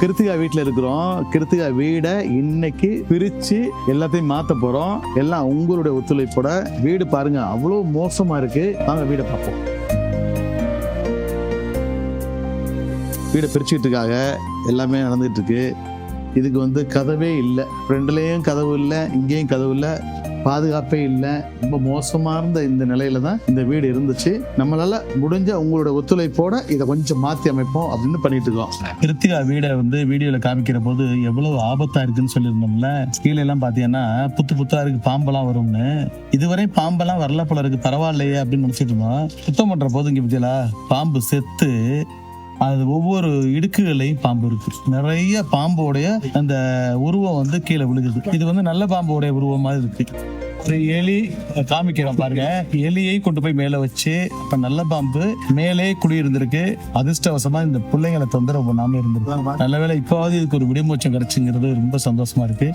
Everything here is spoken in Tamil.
கிருத்திகா வீட்டில் இருக்கிறோம். கிருத்திகா வீடை இன்னைக்கு பிரிச்சு எல்லாத்தையும் மாத்த போறோம். எல்லாம் உங்களுடைய ஒத்துழைப்போட. வீடு பாருங்க அவ்வளோ மோசமா இருக்கு. வாங்க வீடை பார்ப்போம். வீடை பிரிச்சுட்டு இருக்காங்க. எல்லாமே நடந்துட்டு இருக்கு. இதுக்கு கதவே இல்லை. ஃப்ரெண்ட்லேயும் கதவு இல்லை, இங்கேயும் கதவு இல்லை, பாதுகாப்பே இல்லை. ரொம்ப மோசமா இருந்த இந்த நிலையில தான் இந்த வீடு இருந்துச்சு. நம்மளால முடிஞ்ச உங்களோட ஒத்துழைப்போட இதை கொஞ்சம் மாற்றி அமைப்போம் அப்படின்னு பண்ணிட்டு இருக்கோம். கிருத்திகா வீடை வீடியோல காமிக்கிற போது எவ்வளவு ஆபத்தா இருக்குன்னு சொல்லியிருந்தோம்ல. கீழே எல்லாம் பாத்தீங்கன்னா புத்தா இருக்கு, பாம்பெல்லாம் வரும்னு. இதுவரை பாம்பெல்லாம் வரல போல இருக்கு, பரவாயில்லையே அப்படின்னு நினைச்சிட்டு இருந்தோம். சுத்தம் பண்ற போது இங்க பத்தியா பாம்பு செத்து அது ஒவ்வொரு இடுக்குகளையும் பாம்பு இருக்கு. நிறைய பாம்போடைய அந்த உருவம் கீழே விழுகுது. இது நல்ல பாம்போடைய உருவம் மாதிரி இருக்கு. ஒரு எலி காமிக்கிறோம் பாருங்க. எலியை கொண்டு போய் மேல வச்சு அப்ப நல்ல பாம்பு மேலே குடியிருந்திருக்கு. அதிர்ஷ்டவசமா இந்த பிள்ளைங்களை தொந்தரவு பண்ணாம இருந்திருக்கு. நல்ல வேளை இப்போவாது இதுக்கு ஒரு விடுமூச்சம் கிடைச்சுங்கிறது ரொம்ப சந்தோஷமா இருக்கு.